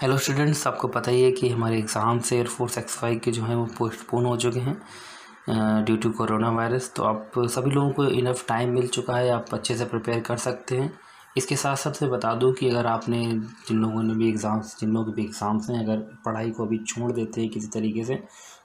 Hello students, आपको पता ही है कि हमारे एग्ज़ाम्स एयरफोर्स X5 के जो हैं वो पोस्टपोन हो चुके हैं ड्यू टू कोरोना वायरस। तो आप सभी लोगों को इनफ टाइम मिल चुका है, आप अच्छे से प्रिपेयर कर सकते हैं। इसके साथ साथ मैं बता दूं कि अगर आपने जिन लोगों के भी एग्ज़ाम्स हैं, अगर पढ़ाई को अभी छोड़ देते हैं किसी तरीके से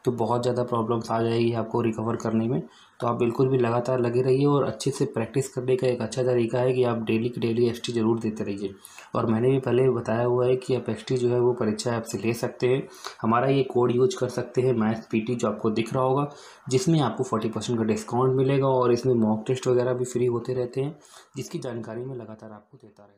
तो बहुत ज़्यादा प्रॉब्लम्स आ जाएगी आपको रिकवर करने में। तो आप बिल्कुल भी लगातार लगे रहिए और अच्छे से प्रैक्टिस करने का एक अच्छा तरीका है कि आप डेली की डेली एसटी ज़रूर देते रहिए। और मैंने भी पहले बताया हुआ है कि आप एसटी जो है वो परीक्षा ऐप से ले सकते हैं। हमारा ये कोड यूज कर सकते हैं मैथ्स पीटी, जो आपको दिख रहा होगा, जिसमें आपको 40% का डिस्काउंट मिलेगा और इसमें मॉक टेस्ट वगैरह भी फ्री होते रहते हैं, जिसकी जानकारी मैं लगातार आपको देता रहता हूँ।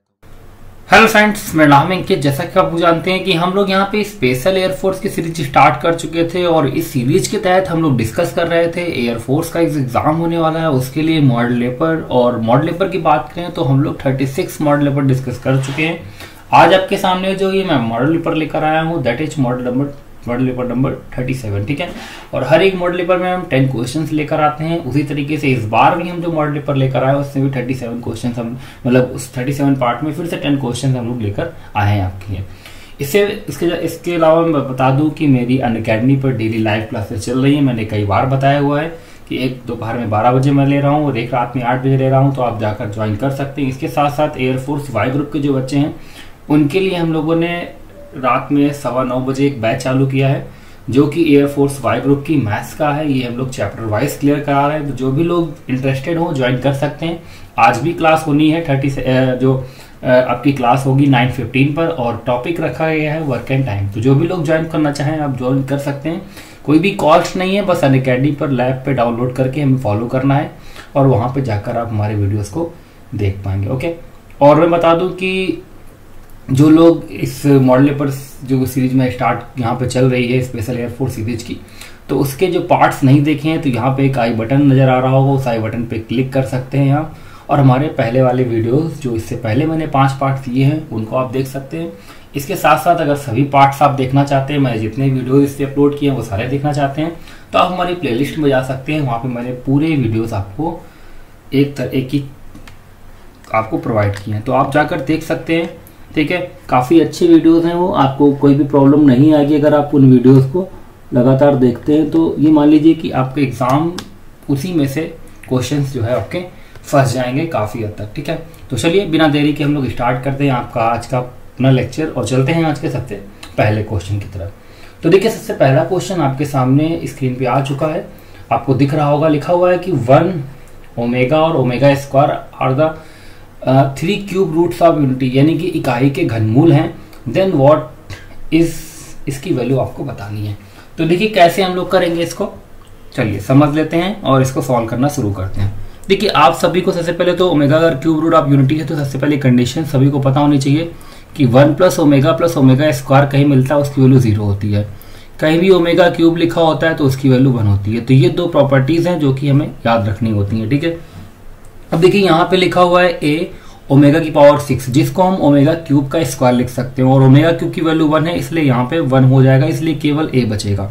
हेलो फ्रेंड्स, मेरा नाम है अंकित। जैसा कि आप जानते हैं कि हम लोग यहाँ पे स्पेशल एयरफोर्स की सीरीज स्टार्ट कर चुके थे और इस सीरीज के तहत हम लोग डिस्कस कर रहे थे एयरफोर्स का एग्जाम होने वाला है, उसके लिए मॉडल पेपर। और मॉडल पेपर की बात करें तो हम लोग 36 मॉडल पेपर डिस्कस कर चुके हैं। आज आपके सामने जो ये मैं मॉडल पेपर लेकर आया हूँ, that is model paper number 37, ठीक है। और हर एक मॉडल पेपर में हम 10 क्वेश्चंस लेकर आते हैं। उसी तरीके से इस बार भी हम जो मॉडल पेपर लेकर आए उसमें भी 37 क्वेश्चंस हम मतलब उस 37 पार्ट में फिर से 10 क्वेश्चंस हम लोग लेकर आए हैं आपके लिए। इसके अलावा मैं बता दूं कि मेरी अनअकैडमी पर डेली लाइव क्लासेस चल रही है। मैंने कई बार बताया हुआ है कि एक दोपहर में 12 बजे मैं ले रहा हूँ और एक रात में 8 बजे ले रहा हूँ, तो आप जाकर ज्वाइन कर सकते हैं। इसके साथ साथ एयरफोर्स वाई ग्रुप के जो बच्चे हैं उनके लिए हम लोगों ने रात में 9:15 बजे एक बैच चालू किया है, जो कि एयरफोर्स वाई ग्रुप की मैथ्स का है। ये हम लोग चैप्टर वाइज क्लियर करा रहे हैं, तो जो भी लोग इंटरेस्टेड हो ज्वाइन कर सकते हैं। आज भी क्लास होनी है आपकी क्लास होगी 9:15 पर और टॉपिक रखा गया है वर्क एंड टाइम। तो जो भी लोग ज्वाइन करना चाहें आप ज्वाइन कर सकते हैं, कोई भी कॉस्ट नहीं है, बस अनअकैडमी पर लैब पे डाउनलोड करके हमें फॉलो करना है और वहां पे जाकर आप हमारे वीडियोस को देख पाएंगे। ओके, और मैं बता दूं कि जो लोग इस मॉडल पेपर जो सीरीज में स्टार्ट यहाँ पे चल रही है स्पेशल एयरफोर्स सीरीज की, तो उसके जो पार्ट्स नहीं देखे हैं तो यहाँ पे एक आई बटन नजर आ रहा होगा, उस आई बटन पे क्लिक कर सकते हैं आप। और हमारे पहले वाले वीडियोस जो इससे पहले मैंने 5 पार्ट दिए हैं उनको आप देख सकते हैं। इसके साथ साथ अगर सभी पार्ट्स आप देखना चाहते हैं, मैंने जितने वीडियोज इससे अपलोड किए हैं वो सारे देखना चाहते हैं, तो आप हमारी प्लेलिस्ट में जा सकते हैं। वहाँ पे मैंने पूरे वीडियोज आपको एक ही आपको प्रोवाइड किए हैं, तो आप जाकर देख सकते हैं, ठीक है। काफ़ी अच्छे वीडियोस हैं वो, आपको कोई भी प्रॉब्लम नहीं आएगी अगर आप उन वीडियोस को लगातार देखते हैं। तो ये मान लीजिए कि आपके एग्ज़ाम उसी में से क्वेश्चंस जो है आपके फंस जाएंगे काफ़ी हद तक, ठीक है। तो चलिए बिना देरी के हम लोग स्टार्ट करते हैं आपका आज का अपना लेक्चर और चलते हैं आज के सबसे पहले क्वेश्चन की तरफ। तो देखिए, सबसे पहला क्वेश्चन आपके सामने स्क्रीन पे आ चुका है, आपको दिख रहा होगा, लिखा हुआ है कि 1 ओमेगा और omega square are the 3 cube roots of unity, यानी कि इकाई के घनमूल हैं। देन व्हाट इज, इसकी वैल्यू आपको बतानी है। तो देखिए कैसे हम लोग करेंगे इसको, चलिए समझ लेते हैं और इसको सॉल्व करना शुरू करते हैं। देखिए, आप सभी को सबसे पहले तो ओमेगा अगर क्यूब रूट ऑफ यूनिटी है तो सबसे पहले कंडीशन सभी को पता होनी चाहिए कि 1 + ओमेगा स्क्वायर कहीं मिलता है उसकी वैल्यू 0 होती है, कहीं भी ओमेगा क्यूब लिखा होता है तो उसकी वैल्यू 1 होती है। तो ये 2 प्रॉपर्टीज हैं जो कि हमें याद रखनी होती है, ठीक है। अब देखिए यहाँ पे लिखा हुआ है a ओमेगा की पावर 6, जिसको हम ओमेगा क्यूब का स्क्वायर लिख सकते हैं, और ओमेगा क्यूब की वैल्यू 1 है इसलिए यहाँ पे 1 हो जाएगा, इसलिए केवल a बचेगा।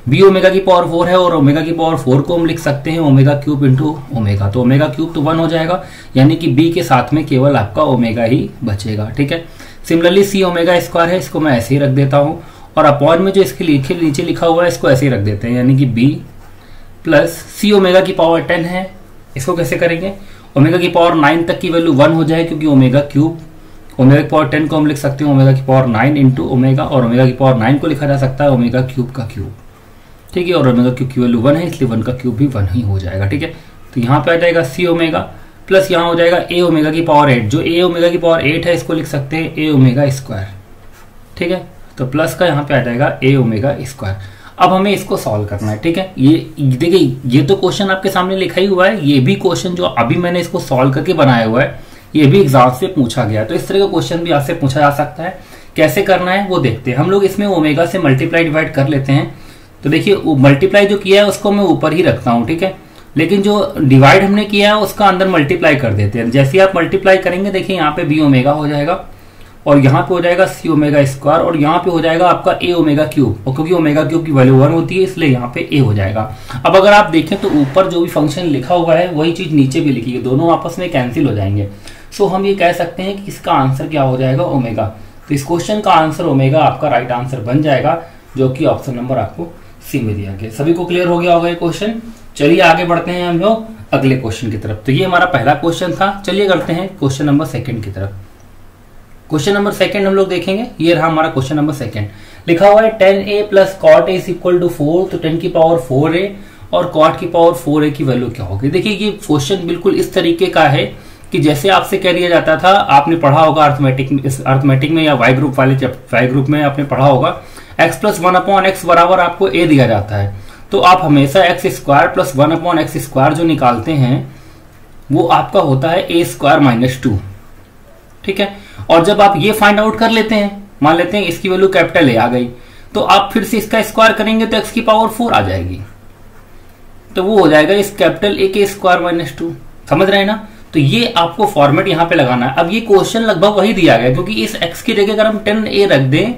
b ओमेगा की पावर 4 है और ओमेगा की पावर 4 को हम लिख सकते हैं ओमेगा क्यूब इंटू ओमेगा, तो ओमेगा क्यूब तो 1 हो जाएगा, यानी कि b के साथ में केवल आपका ओमेगा ही बचेगा, ठीक है। सिमिलरली c ओमेगा स्क्वायर है, इसको मैं ऐसे ही रख देता हूँ, और अपॉन में जो इसके नीचे लिखा हुआ है इसको ऐसे ही रख देते हैं, यानी कि b प्लस c ओमेगा की पावर 10 है। इसको कैसे करेंगे, ओमेगा की पावर 9 तक की वैल्यू 1 हो जाए, क्योंकि ओमेगा की पावर 10 को हम लिख सकते हैं ओमेगा की पावर 9 इंटू ओमेगा, और ओमेगा की पावर 9 को लिखा जा सकता है ओमेगा क्यूब का क्यूब, ठीक है। और ओमेगा क्यूब की वैल्यू 1 है इसलिए 1 का क्यूब भी 1 ही हो जाएगा, ठीक है। तो यहाँ पे आ जाएगा सी ओमेगा प्लस यहाँ हो जाएगा ए ओमेगा की पावर 8, जो ए ओमेगा की पावर 8 है इसको लिख सकते हैं ए ओमेगा स्क्वायर, ठीक है। तो प्लस का यहाँ पे आ जाएगा ए ओमेगा स्क्वायर। अब हमें इसको सॉल्व करना है, ठीक है। ये देखिए, ये तो क्वेश्चन आपके सामने लिखा ही हुआ है, ये भी क्वेश्चन जो अभी मैंने इसको सॉल्व करके बनाया हुआ है ये भी एग्जाम से पूछा गया, तो इस तरह का क्वेश्चन भी आपसे पूछा जा सकता है। कैसे करना है वो देखते हैं हम लोग। इसमें ओमेगा से मल्टीप्लाई डिवाइड कर लेते हैं, तो देखिए मल्टीप्लाई जो किया है उसको मैं ऊपर ही रखता हूँ, ठीक है, लेकिन जो डिवाइड हमने किया है उसका अंदर मल्टीप्लाई कर देते हैं। जैसे आप मल्टीप्लाई करेंगे देखिए यहाँ पे बी ओमेगा हो जाएगा, और यहाँ पे हो जाएगा सी ओमेगा स्क्वायर, और यहाँ पे हो जाएगा आपका ए ओमेगा क्यूब, और क्योंकि ओमेगा क्यूब की वैल्यू 1 होती है इसलिए यहाँ पे ए हो जाएगा। अब अगर आप देखें तो ऊपर जो भी फंक्शन लिखा हुआ है वही चीज नीचे भी लिखी है, दोनों आपस में कैंसिल हो जाएंगे। सो हम ये कह सकते हैं कि इसका आंसर क्या हो जाएगा ओमेगा। तो इस क्वेश्चन का आंसर ओमेगा आपका राइट आंसर बन जाएगा, जो कि ऑप्शन नंबर आपको सी में दिया गया। सभी को क्लियर हो गया होगा ये क्वेश्चन। चलिए आगे बढ़ते हैं हम लोग अगले क्वेश्चन की तरफ। तो ये हमारा पहला क्वेश्चन था। चलिए करते हैं क्वेश्चन नंबर सेकंड की तरफ। क्वेश्चन नंबर सेकंड हम लोग देखेंगे। ये रहा हमारा क्वेश्चन नंबर सेकंड। लिखा हुआ है 10a plus cot a is equal to 4, तो 10 की पावर 4a और कॉट की पावर 4a की वैल्यू क्या होगी। देखिए ये क्वेश्चन बिल्कुल इस तरीके का है कि जैसे आपसे कह दिया जाता था, आपने पढ़ा होगा अर्थमेटिक में या वाई ग्रुप वाले वाई ग्रुप में आपने पढ़ा होगा, x प्लस 1/x बराबर आपको a दिया जाता है, तो आप हमेशा x square plus 1/x square जो निकालते हैं वो आपका होता है a स्क्वायर माइनस 2। ठीक है, और जब आप ये फाइंड आउट कर लेते हैं, मान लेते हैं इसकी वैल्यू कैपिटल ए आ गई, तो आप फिर से इसका स्क्वायर करेंगे तो x की पावर 4 आ जाएगी, तो वो हो जाएगा इस कैपिटल ए के स्क्वायर माइनस 2। समझ रहे हैं ना। तो ये आपको फॉर्मेट यहां पे लगाना है। अब ये क्वेश्चन लगभग वही दिया गया, क्योंकि इस x की जगह अगर हम 10a रख दें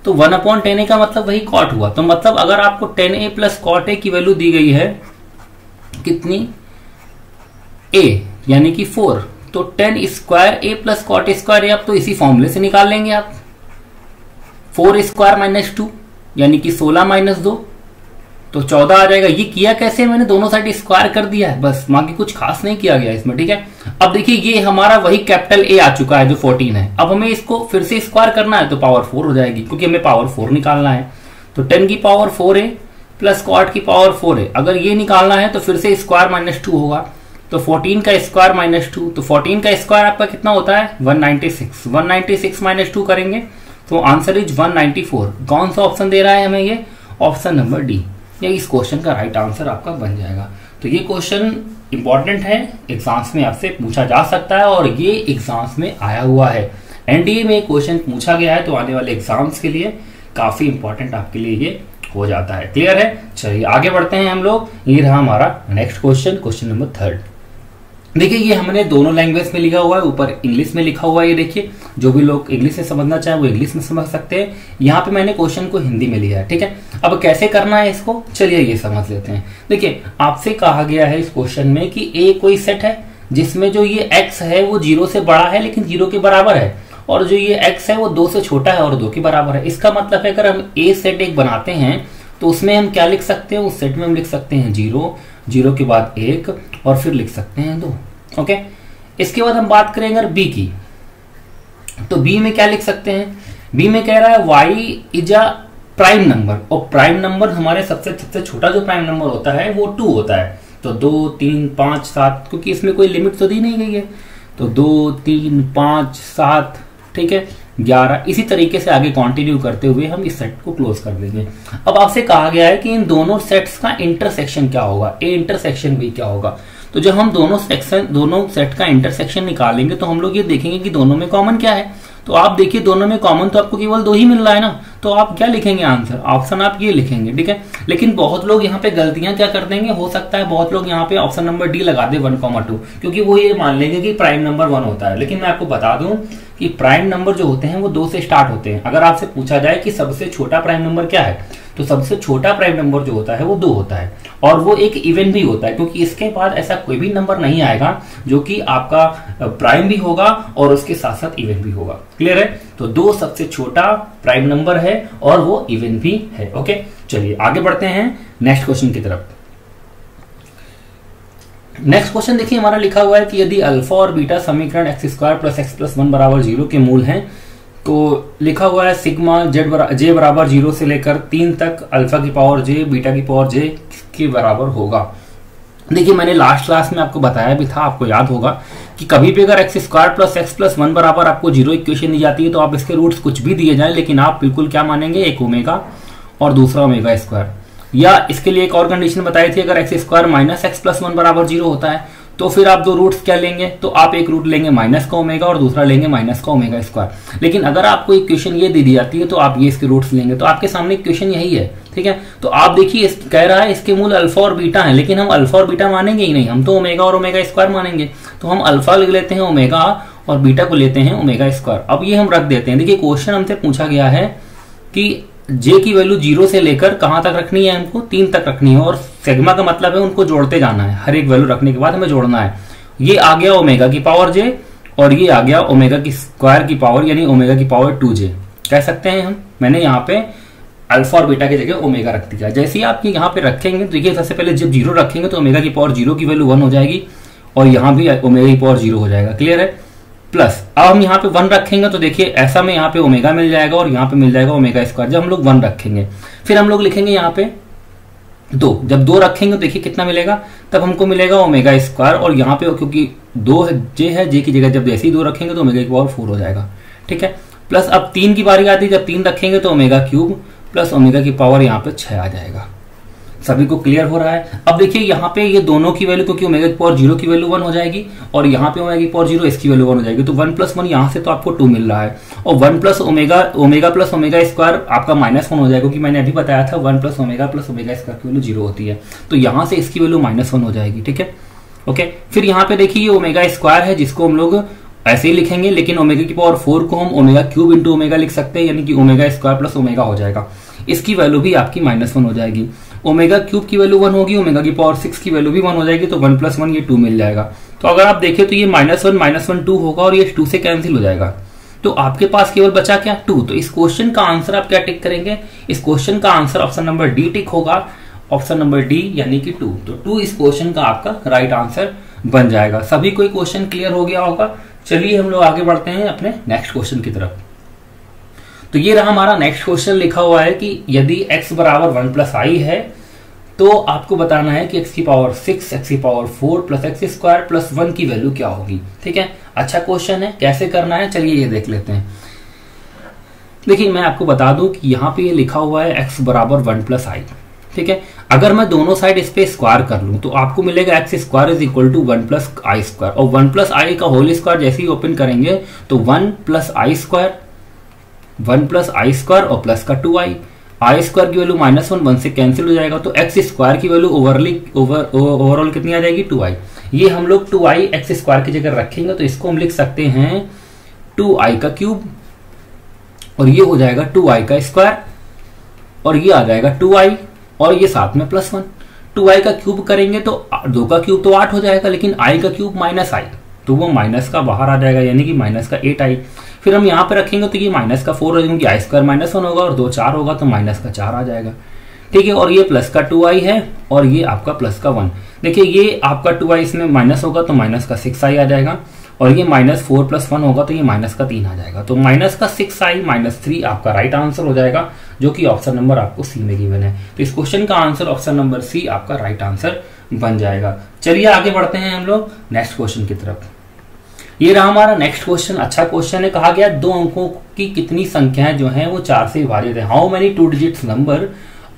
तो 1/10a का मतलब वही कॉट हुआ। तो मतलब अगर आपको 10a प्लस कॉट ए की वैल्यू दी गई है कितनी, a यानी कि 4, तो 10 square a plus cot square A आप तो इसी फॉर्मूले से निकाल लेंगे आप। 4 स्क्वायर माइनस 2 यानी कि 16 माइनस 2, तो 14 आ जाएगा। ये किया कैसे, मैंने दोनों साइड स्क्वायर कर दिया है, बस बाकी कुछ खास नहीं किया गया इसमें। ठीक है, अब देखिए ये हमारा वही कैपिटल ए आ चुका है जो 14 है। अब हमें इसको फिर से स्क्वायर करना है तो पावर 4 हो जाएगी, क्योंकि हमें पावर 4 निकालना है। तो 10 की पावर 4a प्लस कॉट की पावर 4a, अगर ये निकालना है तो फिर से स्क्वायर माइनस 2 होगा, तो 14 का स्क्वायर माइनस 2, तो 14 का स्क्वायर आपका कितना होता है 196। 196 माइनस 2 करेंगे तो आंसर इज 194। कौन सा ऑप्शन दे रहा है हमें, ये ऑप्शन नंबर डी, ये इस क्वेश्चन का राइट आंसर आपका बन जाएगा। तो ये क्वेश्चन इंपॉर्टेंट है, एग्जाम्स में आपसे पूछा जा सकता है और ये एग्जाम्स में आया हुआ है। एनडीए में क्वेश्चन पूछा गया है, तो आने वाले एग्जाम्स के लिए काफी इंपॉर्टेंट आपके लिए ये हो जाता है। क्लियर है। चलिए आगे बढ़ते हैं हम लोग। ये रहा हमारा नेक्स्ट क्वेश्चन, क्वेश्चन नंबर 3। देखिए ये हमने दोनों लैंग्वेज में लिखा हुआ है, ऊपर इंग्लिश में लिखा हुआ है। ये देखिए जो भी लोग इंग्लिश में समझना चाहे वो इंग्लिश में समझ सकते हैं। यहाँ पे मैंने क्वेश्चन को हिंदी में लिया है। ठीक है, अब कैसे करना है इसको, चलिए ये समझ लेते हैं। देखिए आपसे कहा गया है इस क्वेश्चन में कि ए कोई सेट है जिसमें जो ये x है वो 0 से बड़ा है लेकिन 0 के बराबर है, और जो ये x है वो 2 से छोटा है और 2 के बराबर है। इसका मतलब है अगर हम ए सेट एक बनाते हैं तो उसमें हम क्या लिख सकते हैं, उस सेट में हम लिख सकते हैं 0, 0 के बाद 1 और फिर लिख सकते हैं 2। ओके, इसके बाद हम बात करें अगर बी की, तो बी में क्या लिख सकते हैं, बी में कह रहा है y is a prime number, और प्राइम नंबर हमारे सबसे छोटा जो प्राइम नंबर होता है वो 2 होता है। तो 2, 3, 5, 7, क्योंकि इसमें कोई लिमिट तो दी नहीं गई है, तो 2, 3, 5, 7, ठीक है 11, इसी तरीके से आगे कंटिन्यू करते हुए हम इस सेट को क्लोज कर देंगे। अब आपसे कहा गया है कि इन दोनों सेट्स का इंटरसेक्शन क्या होगा, ए इंटरसेक्शन भी क्या होगा। तो जब हम दोनों सेट का इंटरसेक्शन निकालेंगे तो हम लोग ये देखेंगे कि दोनों में कॉमन क्या है। तो आप देखिए दोनों में कॉमन तो आपको केवल 2 ही मिल रहा है ना, तो आप क्या लिखेंगे आंसर, ऑप्शन आप ये लिखेंगे। ठीक है, लेकिन बहुत लोग यहाँ पे गलतियां क्या कर देंगे, हो सकता है बहुत लोग यहाँ पे ऑप्शन नंबर डी लगा दे 1,2, क्योंकि वो ये मान लेंगे कि प्राइम नंबर 1 होता है। लेकिन मैं आपको बता दूं कि प्राइम नंबर जो होते हैं वो 2 से स्टार्ट होते हैं। अगर आपसे पूछा जाए कि सबसे छोटा प्राइम नंबर क्या है, तो सबसे छोटा प्राइम नंबर जो होता है वो 2 होता है, और वो एक इवन भी होता है, क्योंकि इसके बाद ऐसा कोई भी नंबर नहीं आएगा जो कि आपका प्राइम भी होगा और उसके साथ साथ इवन भी होगा। क्लियर है। तो 2 सबसे छोटा प्राइम नंबर है और वो इवन भी है। ओके, चलिए आगे बढ़ते हैं नेक्स्ट क्वेश्चन की तरफ। नेक्स्ट क्वेश्चन देखिए हमारा लिखा हुआ है कि यदि अल्फा और बीटा समीकरण x² + x + 1 = 0 के मूल हैं, तो लिखा हुआ है सिग्मा जे बराबर 0 से लेकर 3 तक अल्फा की पावर j बीटा की पावर j के बराबर होगा। देखिए मैंने लास्ट क्लास में आपको बताया भी था, आपको याद होगा कि कभी भी अगर x² + x + 1 बराबर आपको 0 इक्वेशन दी जाती है तो आप इसके रूट्स कुछ भी दिए जाए, लेकिन आप बिल्कुल क्या मानेंगे, एक ओमेगा और दूसरा ओमेगा²। या इसके लिए एक और कंडीशन बताई थी, अगर x² - x + 1 बराबर 0 होता है तो फिर आप 2 रूट्स क्या लेंगे, तो आप एक रूट लेंगे माइनस का ओमेगा और दूसरा लेंगे माइनस का ओमेगा²। लेकिन अगर आपको इक्वेशन ये दी जाती है तो आप ये इसके रूट्स लेंगे। तो आपके सामने इक्वेशन यही है। ठीक है, तो आप देखिए कह रहा है इसके मूल अल्फा और बीटा है, लेकिन हम अल्फा और बीटा मानेंगे ही नहीं, हम तो ओमेगा और ओमेगा² मानेंगे। तो हम अल्फा ले लेते हैं ओमेगा और बीटा को लेते हैं ओमेगा²। अब ये हम रख देते हैं। देखिए क्वेश्चन हमसे पूछा गया है कि जे की वैल्यू 0 से लेकर कहां तक रखनी है, हमको 3 तक रखनी है, और सिग्मा का मतलब है उनको जोड़ते जाना है, हर एक वैल्यू रखने के बाद हमें जोड़ना है। ये आ गया ओमेगा की पावर j और ये आ गया ओमेगा की स्क्वायर की पावर यानी ओमेगा की पावर 2j कह सकते हैं हम। मैंने यहाँ पे अल्फा और बीटा की जगह ओमेगा रख दिया। जैसे ही आप यहाँ पे रखेंगे तो देखिए सबसे पहले जब 0 रखेंगे तो ओमेगा की पावर 0 की वैल्यू 1 हो जाएगी और यहाँ भी ओमेगा की पावर 0 हो जाएगा। क्लियर है। प्लस अब हम यहाँ पे 1 रखेंगे तो देखिए ऐसा में यहाँ पे ओमेगा मिल जाएगा और यहाँ पे मिल जाएगा ओमेगा स्क्वायर। जब हम लोग 1 रखेंगे फिर हम लोग लिखेंगे यहाँ पे 2, जब 2 रखेंगे तो देखिए कितना मिलेगा, तब हमको मिलेगा ओमेगा स्क्वायर और यहाँ पे क्योंकि 2 जे है, जे की जगह जब जैसे ही 2 रखेंगे तो ओमेगा की पावर 4 हो जाएगा। ठीक है। प्लस अब 3 की बारी आती है, जब 3 रखेंगे तो ओमेगा क्यूब प्लस ओमेगा की पावर यहाँ पे 6 आ जाएगा। सभी को क्लियर हो रहा है। अब देखिए यहाँ पे ये दोनों की वैल्यू क्योंकि ओमेगा की पावर 0 की वैल्यू 1 हो जाएगी और यहाँ पे ओमेगा की पावर 0 इसकी वैल्यू 1 हो जाएगी, तो 1 प्लस 1 यहाँ से तो आपको 2 मिल रहा है और 1 plus omega plus omega square आपका -1 हो जाएगा क्योंकि मैंने अभी बताया था 1 प्लस ओमेगा स्क्वायर की वैल्यू 0 होती है, तो यहाँ से इसकी वैल्यू -1 हो जाएगी। ठीक है। ओके। फिर यहाँ पे देखिए ये ओमेगा स्क्वायर है जिसको हम लोग ऐसे ही लिखेंगे, लेकिन ओमेगा की पावर 4 को हम ओमेगा क्यूब इंटू ओमेगा लिख सकते हैं, यानी कि ओमेगा स्क्वायर प्लस ओमेगा हो जाएगा। इसकी वैल्यू भी आपकी -1 हो जाएगी। ओमेगा क्यूब की वैल्यू 1 होगी, ओमेगा की पावर 6 की वैल्यू भी 1 हो जाएगी, तो 1 प्लस 1 ये 2 मिल जाएगा। तो अगर आप देखें तो ये -1 2 होगा और ये 2 से कैंसिल हो जाएगा, तो आपके पास केवल बचा क्या 2। तो इस क्वेश्चन का आंसर आप क्या टिक करेंगे, इस क्वेश्चन का आंसर ऑप्शन नंबर डी टिक होगा, ऑप्शन नंबर डी यानी कि 2। तो 2 इस क्वेश्चन का आपका राइट आंसर बन जाएगा। सभी को क्वेश्चन क्लियर हो गया होगा। चलिए हम लोग आगे बढ़ते हैं अपने नेक्स्ट क्वेश्चन की तरफ। तो ये रहा हमारा नेक्स्ट क्वेश्चन। लिखा हुआ है कि यदि x बराबर 1 प्लस आई है तो आपको बताना है कि x की पावर 6, x की power 4 plus x square plus 1 की वैल्यू क्या होगी। ठीक है। अच्छा क्वेश्चन है, कैसे करना है चलिए ये देख लेते हैं। देखिए मैं आपको बता दूं कि यहाँ पे ये लिखा हुआ है x बराबर 1 प्लस आई। ठीक है। अगर मैं दोनों साइड इस पे स्क्वायर कर लूं तो आपको मिलेगा x square is equal to 1 plus i square, और 1 प्लस आई का होल स्क्वायर जैसे ही ओपन करेंगे तो 1 प्लस आई स्क्वायर और प्लस का 2i। आई स्क्वायर की वैल्यू -1 1 से कैंसिल हो जाएगा, तो एक्स स्क्वायर की वैल्यू ओवरऑल कितनी आ जाएगी 2i। ये हम लोग 2i एक्स स्क्वायर की जगह रखेंगे तो इसको हम लिख सकते हैं 2i का क्यूब, और ये हो जाएगा 2i का स्क्वायर, और ये आ जाएगा 2i और ये साथ में +1। 2i का क्यूब करेंगे तो 2 का क्यूब तो 8 हो जाएगा, लेकिन i का क्यूब -i तो वो माइनस का बाहर आ जाएगा, यानी कि माइनस का 8i। फिर हम यहाँ पे रखेंगे तो ये माइनस का 4 हो जाएगा, क्योंकि आई स्क्वायर -1 होगा और 2 4 होगा तो माइनस का 4 आ जाएगा। ठीक है। और ये प्लस का 2i है और ये आपका प्लस का 1। देखिए ये आपका 2i इसमें माइनस होगा तो माइनस का 6i आ जाएगा, और ये -4 + 1 होगा तो ये माइनस का 3 आ जाएगा। तो माइनस का 6i -3 आपका राइट आंसर हो जाएगा, जो कि ऑप्शन नंबर आपको सी में गिवन है। तो इस क्वेश्चन का आंसर ऑप्शन नंबर सी आपका राइट आंसर बन जाएगा। चलिए आगे बढ़ते हैं हम लोग नेक्स्ट क्वेश्चन की तरफ। ये रहा हमारा नेक्स्ट क्वेश्चन। अच्छा क्वेश्चन है। कहा गया 2 अंकों की कितनी संख्याएं जो हैं वो 4 से विभाजित है। How many 2 digits number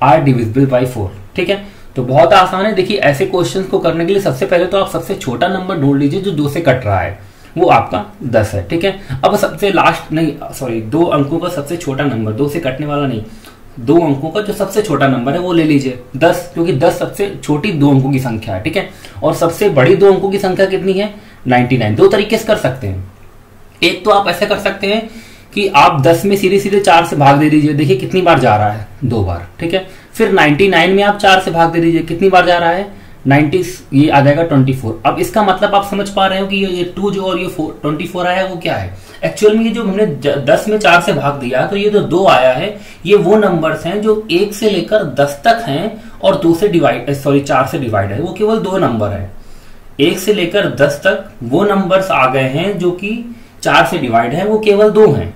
are divisible by 4। ठीक है। तो बहुत आसान है। देखिए ऐसे क्वेश्चंस को करने के लिए सबसे पहले तो आप सबसे छोटा नंबर ढूंढ लीजिए जो 2 से कट रहा है, वो आपका 10 है। ठीक है। अब सबसे लास्ट नहीं, सॉरी 2 अंकों का सबसे छोटा नंबर, 2 से कटने वाला नहीं, 2 अंकों का जो सबसे छोटा नंबर है वो ले लीजिए 10, क्योंकि 10 सबसे छोटी 2 अंकों की संख्या है। ठीक है। और सबसे बड़ी 2 अंकों की संख्या कितनी है 99। 2 तरीके से कर सकते हैं। एक तो आप ऐसे कर सकते हैं कि आप 10 में सीधे 4 से भाग दे दीजिए, देखिए कितनी बार जा रहा है 2 बार। ठीक है। फिर 99 में आप 4 से भाग दे दीजिए, कितनी बार जा रहा है 90, ये आ जाएगा 24। अब इसका मतलब आप समझ पा रहे हो कि ये 2 जो और ये 24 आया है वो क्या है। एक्चुअल में ये जो हमने 10 में 4 से भाग दिया तो ये जो 2 आया है ये वो नंबर्स हैं जो 1 से लेकर 10 तक हैं और 4 से डिवाइड है, वो केवल 2 नंबर है। 1 से लेकर 10 तक वो नंबर्स आ गए हैं जो कि 4 से डिवाइड है, वो केवल 2 हैं।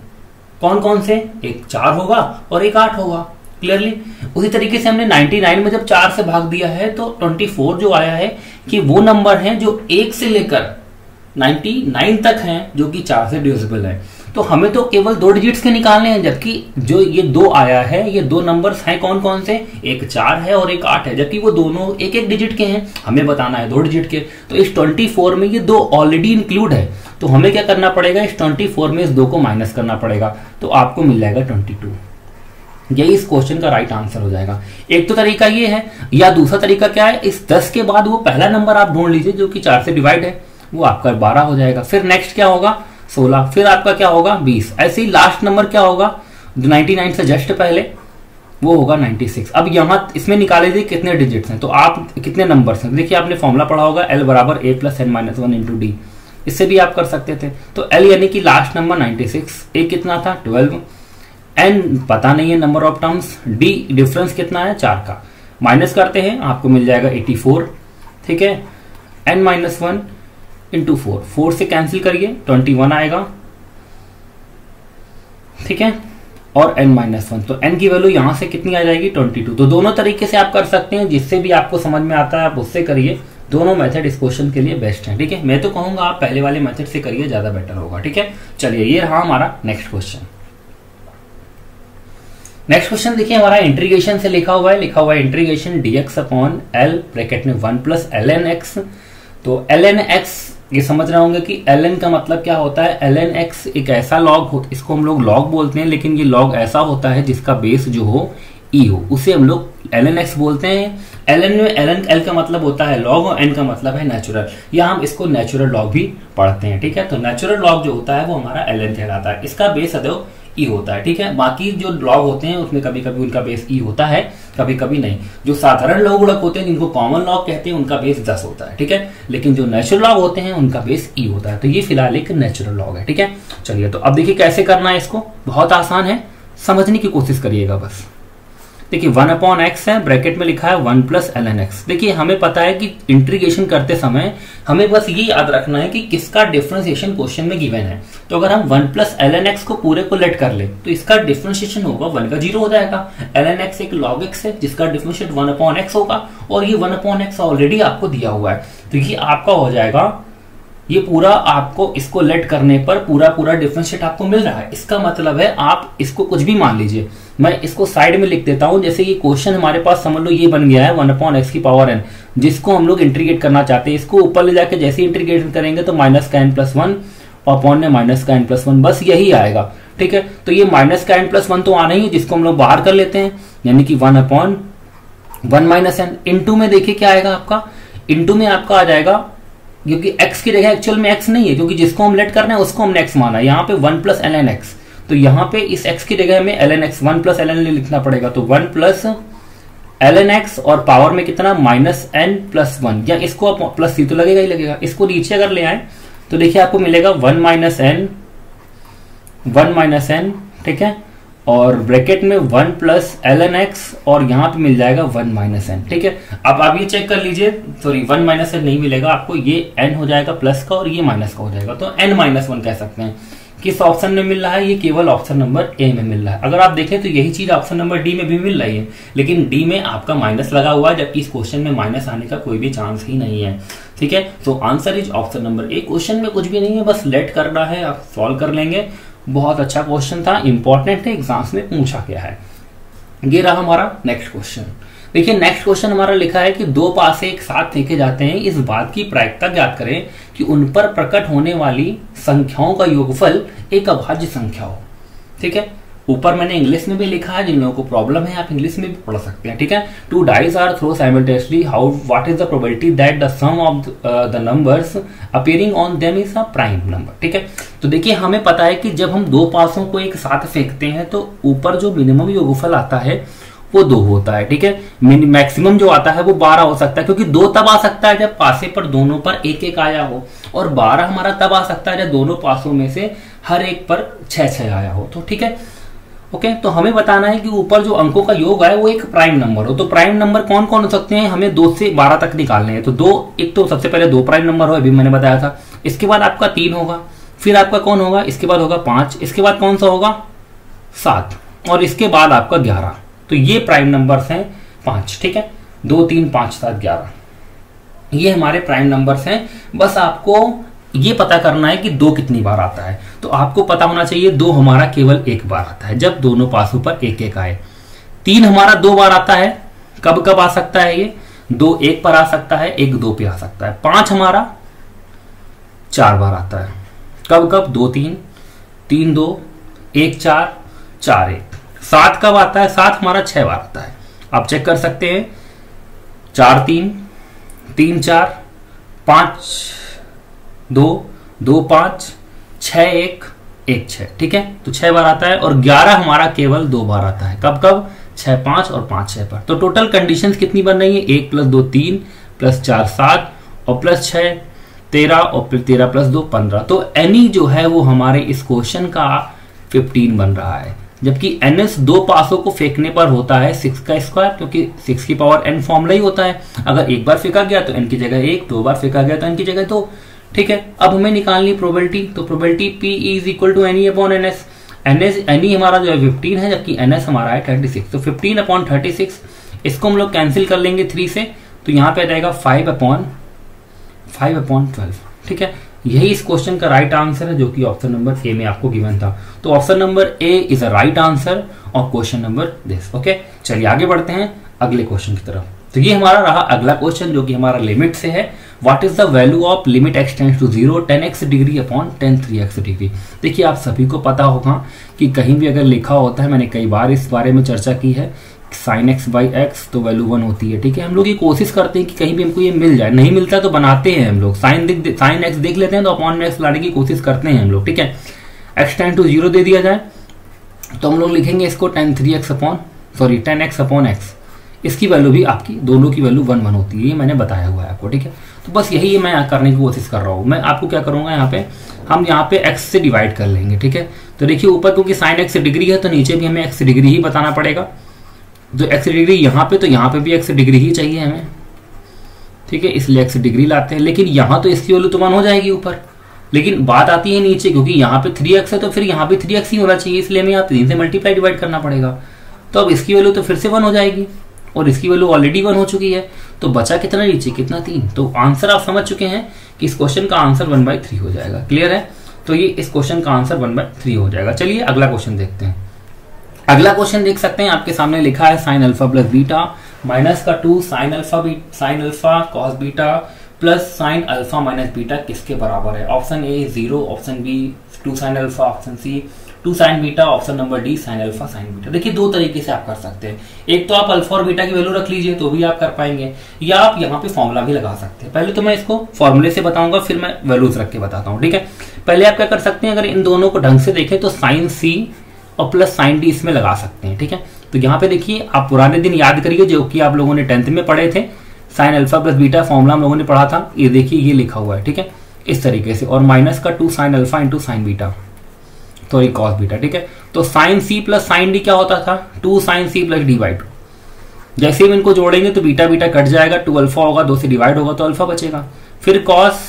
कौन कौन से, एक 4 होगा और एक 8 होगा। क्लियरली उसी तरीके से हमने 99 में जब 4 से भाग दिया है तो 24 जो आया है कि वो नंबर हैं जो 1 से लेकर 99 तक हैं जो कि 4 से डिविजिबल है। तो हमें तो केवल 2 डिजिट्स के निकालने हैं, जबकि जो ये 2 आया है ये 2 नंबर्स हैं कौन कौन से, एक 4 है और एक 8 है, जबकि वो दोनों एक एक डिजिट के हैं। हमें बताना है 2 डिजिट के। तो इस 24 में ये 2 ऑलरेडी इंक्लूड है, तो हमें क्या करना पड़ेगा, इस 24 में इस 2 को माइनस करना पड़ेगा, तो आपको मिल जाएगा 22। यही इस क्वेश्चन का राइट आंसर हो जाएगा। एक तो तरीका ये है, या दूसरा तरीका क्या है, इस 10 के बाद वो पहला नंबर आप ढूंढ लीजिए जो कि 4 से डिवाइड है, वो आपका 12 हो जाएगा। फिर नेक्स्ट क्या होगा 16, फिर आपका क्या होगा 20। ऐसे ही लास्ट नंबर क्या होगा 99 से जस्ट पहले, वो होगा 96। अब यहां इसमें निकाले लीजिए कितने डिजिट्स हैं, तो आप कितने नंबर्स हैं। देखिए आपने फॉर्मूला पढ़ा होगा L = A + n - 1 × D। इससे भी आप कर सकते थे। तो L यानी कि लास्ट नंबर 96, A कितना था 12, N पता नहीं है number of terms, D difference कितना है 4 का, माइनस करते हैं आपको मिल जाएगा 84, ठीक है। N माइनस 1 इंटू 4 से कैंसिल करिए 21 आएगा, ठीक है। और n माइनस 1, तो n की वैल्यू यहां से कितनी आ जाएगी 22। तो दोनों तरीके से आप कर सकते हैं, जिससे भी आपको समझ में आता है आप उससे करिए। दोनों मेथड इस क्वेश्चन के लिए बेस्ट है, ठीक है। मैं तो कहूंगा आप पहले वाले मेथड से करिए, ज्यादा बेटर होगा, ठीक है। चलिए ये रहा हमारा नेक्स्ट क्वेश्चन। नेक्स्ट क्वेश्चन देखिए हमारा इंटीग्रेशन से लिखा हुआ है integration dx upon l bracket में 1 प्लस ln x। तो ln x ये समझ रहे होंगे कि ln का मतलब क्या होता है। ln x एक ऐसा लॉग इसको हम लोग लॉग बोलते हैं, लेकिन ये लॉग ऐसा होता है जिसका बेस जो हो e हो, उसे हम लोग ln x बोलते हैं। ln में ln l का मतलब होता है लॉग और n का मतलब है नेचुरल, या हम इसको नेचुरल लॉग भी पढ़ते हैं, ठीक है। तो नेचुरल लॉग जो होता है वो हमारा ln कहलाता है, इसका बेस अदो ई होता है, ठीक है। बाकी जो लॉग होते हैं उसमें कभी कभी उनका बेस ई होता है, कभी कभी नहीं। जो साधारण लॉग गुणक होते हैं जिनको कॉमन लॉग कहते हैं उनका बेस 10 होता है, ठीक है। लेकिन जो नेचुरल लॉग होते हैं उनका बेस ई होता है। तो ये फिलहाल एक नेचुरल लॉग है, ठीक है। चलिए तो अब देखिए कैसे करना है इसको, बहुत आसान है, समझने की कोशिश करिएगा बस। देखिए 1 अपॉन एक्स है, ब्रैकेट में लिखा है 1 प्लस ln x। देखिए हमें पता है कि इंटीग्रेशन करते समय हमें बस ये याद रखना है कि किसका डिफरेंशिएशन क्वेश्चन में गिवन है। तो अगर हम 1 प्लस ln x को पूरे को लेट कर ले तो इसका डिफरेंशिएशन होगा 1 का 0 हो जाएगा। ln x एक log x है जिसका डिफरेंशिएट 1 अपॉन x होगा, और ये 1 अपॉन x ऑलरेडी आपको दिया हुआ है। तो ये आपका हो जाएगा, ये पूरा आपको इसको लेट करने पर पूरा डिफरेंशिएट आपको मिल रहा है। इसका मतलब है आप इसको कुछ भी मान लीजिए, मैं इसको साइड में लिख देता हूं। जैसे ये क्वेश्चन हमारे पास समझ लो ये बन गया है 1 अपॉन एक्स की पावर n, जिसको हम लोग इंटीग्रेट करना चाहते हैं। इसको ऊपर ले जाके जैसे इंटीग्रेशन करेंगे तो माइनस का n प्लस 1 और अपॉन में माइनस का n प्लस 1, बस यही आएगा, ठीक है। तो ये माइनस का n प्लस 1 तो आना ही है, जिसको हम लोग बाहर कर लेते हैं, यानी कि 1 अपॉन 1 माइनस n। इंटू में देखिए क्या आएगा आपका, इंटू में आपका आ जाएगा, क्योंकि x की जगह एक्चुअल में x नहीं है, क्योंकि जिसको हम लेट करना है उसको हमने x माना है। यहाँ पे 1 प्लस ln x, तो यहाँ पे इस x की जगह में ln x 1 प्लस ln लिखना पड़ेगा। तो 1 प्लस ln x और पावर में कितना माइनस n प्लस 1, या इसको प्लस c तो लगेगा ही लगेगा। इसको नीचे अगर ले आए तो देखिए आपको मिलेगा 1 माइनस n, ठीक है, और ब्रैकेट में 1 प्लस ln x और यहाँ पे मिल जाएगा 1 माइनस n, ठीक है। अब आप ये चेक कर लीजिए, सॉरी 1 माइनस n नहीं मिलेगा आपको, ये n हो जाएगा प्लस का और ये माइनस का हो जाएगा, तो n माइनस 1 कह सकते हैं। किस ऑप्शन में मिल रहा है, ये केवल ऑप्शन नंबर ए में मिल रहा है। अगर आप देखें तो यही चीज ऑप्शन नंबर डी में भी मिल रही है, लेकिन डी में आपका माइनस लगा हुआ है, जबकि इस क्वेश्चन में माइनस आने का कोई भी चांस ही नहीं है, ठीक है। तो answer is option number A. Question में कुछ भी नहीं है, बस लेट करना है, आप सॉल्व कर लेंगे। बहुत अच्छा क्वेश्चन था, इंपॉर्टेंट है, एग्जाम्स में पूछा गया है। ये रहा हमारा नेक्स्ट क्वेश्चन। देखिए नेक्स्ट क्वेश्चन हमारा लिखा है कि दो पासे एक साथ फेंके जाते हैं, इस बात की प्रायिकता ज्ञात करें कि उन पर प्रकट होने वाली संख्याओं का योगफल एक अभाज्य संख्या हो, ठीक है। ऊपर मैंने इंग्लिश में भी लिखा है, जिन लोगों को प्रॉब्लम है आप इंग्लिश में भी पढ़ सकते हैं, ठीक है। 2 dice are throw simultaneously, how what is the probability that the sum of the numbers appearing on them is a prime number, ठीक है। तो देखिए हमें पता है कि जब हम दो पासों को एक साथ फेंकते हैं तो ऊपर जो मिनिमम योगफल आता है वो 2 होता है, ठीक है। मैक्सिमम जो आता है वो 12 हो सकता है, क्योंकि 2 तब आ सकता है जब पासे पर दोनों पर एक एक आया हो, और 12 हमारा तब आ सकता है जब दोनों पासों में से हर एक पर 6 आया हो, तो ठीक है। ओके, तो हमें बताना है कि ऊपर जो अंकों का योग है वो एक प्राइम नंबर हो। तो प्राइम नंबर कौन कौन हो सकते हैं, हमें 2 से 12 तक निकालने हैं। तो 2, एक तो सबसे पहले 2 प्राइम नंबर हो, अभी मैंने बताया था। इसके बाद आपका 3 होगा, फिर आपका कौन होगा, इसके बाद होगा 5, इसके बाद कौन सा होगा 7, और इसके बाद आपका 11। तो ये प्राइम नंबर्स हैं 5, ठीक है। 2, 3, 5, 7, 11 ये हमारे प्राइम नंबर्स हैं। बस आपको ये पता करना है कि 2 कितनी बार आता है। तो आपको पता होना चाहिए 2 हमारा केवल एक बार आता है, जब दोनों पासों पर एक एक आए। 3 हमारा 2 बार आता है, कब कब आ सकता है ये, 2 1 पर आ सकता है, 1 2 पे आ सकता है। 5 हमारा 4 बार आता है, कब कब, 2 3, 3 2, 1 4, 4 1। 7 कब आता है, 7 हमारा 6 बार आता है। आप चेक कर सकते हैं, 4 3, 3 4, 5 2, 2 5, 6 1, 1 6, ठीक है। तो 6 बार आता है, और 11 हमारा केवल 2 बार आता है, कब कब, 6 5 और 5 6 पर। तो टोटल कंडीशंस कितनी बन रही है, 1 + 2 3 + 4 7 और +6 13 और 13 प्लस 2 15। तो एनी जो है वो हमारे इस क्वेश्चन का 15 बन रहा है, जबकि ns दो पासों को फेंकने पर होता है 6 का स्क्वायर, क्योंकि 6 की पावर n फॉर्मूला ही होता है। अगर एक बार फेंका गया तो n की जगह 1, दो बार फेंका गया तो n की जगह 2। ठीक है, अब हमें निकालनी प्रोबेबिलिटी, तो probability P is equal to n e upon ns। N e हमारा जो है 15 है, जबकि ns हमारा है 36। तो 15 अपॉन 36 इसको हम लोग कैंसिल कर लेंगे 3 से, तो यहाँ पे आ जाएगा 5 अपॉन 12। ठीक है, यही इस क्वेश्चन का राइट आंसर है, जो कि ऑप्शन नंबर ए में आपको गिवन था। तो option number A is a right answer of question number this. Okay, चलिए आगे बढ़ते हैं अगले क्वेश्चन की तरफ। तो ये हमारा रहा अगला क्वेश्चन, जो कि हमारा लिमिट से है। What is the value of limit x tends to 0 10x degree upon 10 3x degree. देखिए, आप सभी को पता होगा कि कहीं भी अगर लिखा होता है, मैंने कई बार इस बारे में चर्चा की है, sin x बाई एक्स तो वैल्यू 1 होती है। ठीक है, हम लोग ये कोशिश करते हैं कि कहीं भी हमको ये मिल जाए, नहीं मिलता तो बनाते हैं हम लोग, साइन x देख लेते हैं तो अपॉन x लाने की कोशिश करते हैं हम लोग। ठीक है, x टेंड टू 0 दे दिया जाए तो हम लोग लिखेंगे इसको 10x अपॉन x। इसकी वैल्यू भी आपकी दोनों की वैल्यू 1 1 होती है, ये मैंने बताया हुआ है आपको। ठीक है, तो बस यही मैं करने की कोशिश कर रहा हूँ। मैं आपको क्या करूंगा, यहाँ पे हम यहाँ पे x से डिवाइड कर लेंगे। ठीक है, तो देखिए ऊपर क्योंकि sin x डिग्री है तो नीचे भी हमें x डिग्री ही बताना पड़ेगा। तो x डिग्री यहाँ पे, तो यहाँ पे भी x डिग्री ही चाहिए हमें। ठीक है, इसलिए x डिग्री लाते हैं, लेकिन यहाँ तो इसकी वैल्यू तो 1 हो जाएगी ऊपर, लेकिन बात आती है नीचे, क्योंकि यहाँ पे 3x है तो फिर यहाँ पे 3x ही होना चाहिए, इसलिए हमें यहाँ 3 से मल्टीप्लाई डिवाइड करना पड़ेगा। तो अब इसकी वैल्यू तो फिर से 1 हो जाएगी, और इसकी वैल्यू ऑलरेडी 1 हो चुकी है, तो बचा कितना नीचे, कितना 3। तो आंसर आप समझ चुके हैं कि इस क्वेश्चन का आंसर 1/3 हो जाएगा। क्लियर है, तो ये इस क्वेश्चन का आंसर 1/3 हो जाएगा। चलिए अगला क्वेश्चन देखते हैं। अगला क्वेश्चन देख सकते हैं, आपके सामने लिखा है sin alpha plus beta minus का 2 sin alpha cos beta plus sin alpha minus beta किसके बराबर है। Option A 0, option B 2 sin alpha, option C 2 sin beta, option number D sin alpha sin beta. देखिए, दो तरीके से आप कर सकते हैं। एक तो आप अल्फा और बीटा की वैल्यू रख लीजिए तो भी आप कर पाएंगे, या आप यहाँ पे फॉर्मूला भी लगा सकते हैं। पहले तो मैं इसको फॉर्मूले से बताऊंगा, फिर मैं वैल्यूज रख के बताता हूँ। ठीक है, पहले आप क्या कर सकते हैं, अगर इन दोनों को ढंग से देखें तो sin c और प्लस sin d इसमें लगा सकते हैं। ठीक है, तो यहाँ पे देखिए, आप पुराने दिन याद करिए जो कि आप लोगों ने 10th में पढ़े थे, sin alpha plus beta formula हम लोगों ने पढ़ा था। ये देखिए, ये लिखा हुआ है। ठीक है, इस तरीके से, और माइनस का 2 sin alpha into sin beta, sorry cos beta. ठीक है, तो sin c plus sin d क्या होता था, 2 sin c प्लस d/2। जैसे ही इनको जोड़ेंगे तो बीटा बीटा कट जाएगा, 2 अल्फा होगा, 2 से डिवाइड होगा तो अल्फा बचेगा। फिर cos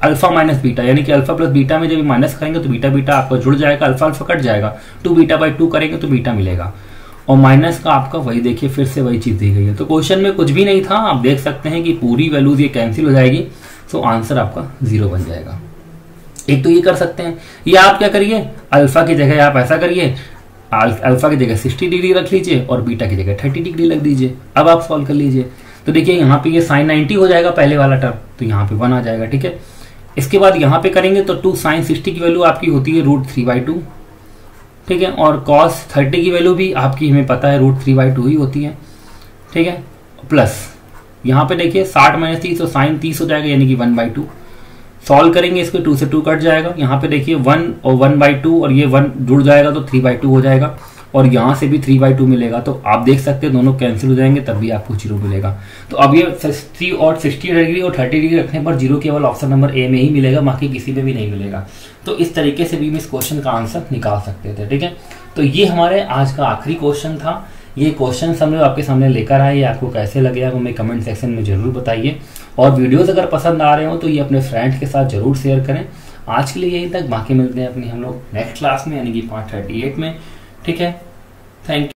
अल्फा माइनस बीटा, यानी कि अल्फा प्लस बीटा में जब माइनस करेंगे तो बीटा बीटा आपका जुड़ जाएगा, अल्फा अल्फा कट जाएगा, 2 बीटा/2 करेंगे तो बीटा मिलेगा, और माइनस का आपका वही देखिए फिर से वही चीज दी गई है। तो क्वेश्चन में कुछ भी नहीं था, आप देख सकते हैं कि पूरी वैल्यूज ये कैंसिल हो जाएगी, तो आंसर आपका 0 बन जाएगा। एक तो ये कर सकते हैं, या आप क्या करिए, अल्फा की जगह आप ऐसा करिए, अल्फा की जगह 60 डिग्री रख लीजिए और बीटा की जगह 30 डिग्री रख दीजिए। अब आप सॉल्व कर लीजिए, तो देखिए यहाँ पे ये sin 90 हो जाएगा पहले वाला टर्म, तो यहाँ पे 1 आ जाएगा। ठीक है, इसके बाद यहाँ पे करेंगे तो 2 sin 60 की वैल्यू आपकी होती है √3/2। ठीक है, और cos 30 की वैल्यू भी आपकी हमें पता है √3/2 ही होती है। ठीक है, प्लस यहाँ पे देखिए 60 माइनस 30 तो sin 30 हो जाएगा, यानी कि 1/2। सॉल्व करेंगे इसको, 2 से 2 कट जाएगा, यहाँ पे देखिए 1 और 1/2 और ये 1 जुड़ जाएगा तो 3/2 हो जाएगा, और यहाँ से भी 3/2 मिलेगा। तो आप देख सकते हैं दोनों कैंसिल हो जाएंगे, तब भी आपको 0 मिलेगा। तो अब ये 60 और 60 डिग्री और 30 डिग्री रखने पर 0 केवल ऑप्शन नंबर ए में ही मिलेगा, बाकी किसी में भी नहीं मिलेगा। तो इस तरीके से भी हम इस क्वेश्चन का आंसर निकाल सकते थे। ठीक है, तो ये हमारे आज का आखिरी क्वेश्चन था। ये क्वेश्चन हम लोग आपके सामने लेकर आए, आपको कैसे लगे आप हमें कमेंट सेक्शन में जरूर बताइए, और वीडियोस अगर पसंद आ रहे हो तो ये अपने फ्रेंड्स के साथ जरूर शेयर करें। आज के लिए यहीं तक, बाकी मिलते हैं अपनी हम लोग नेक्स्ट क्लास में, यानी कि पार्ट 38 में। ठीक है, थैंक यू।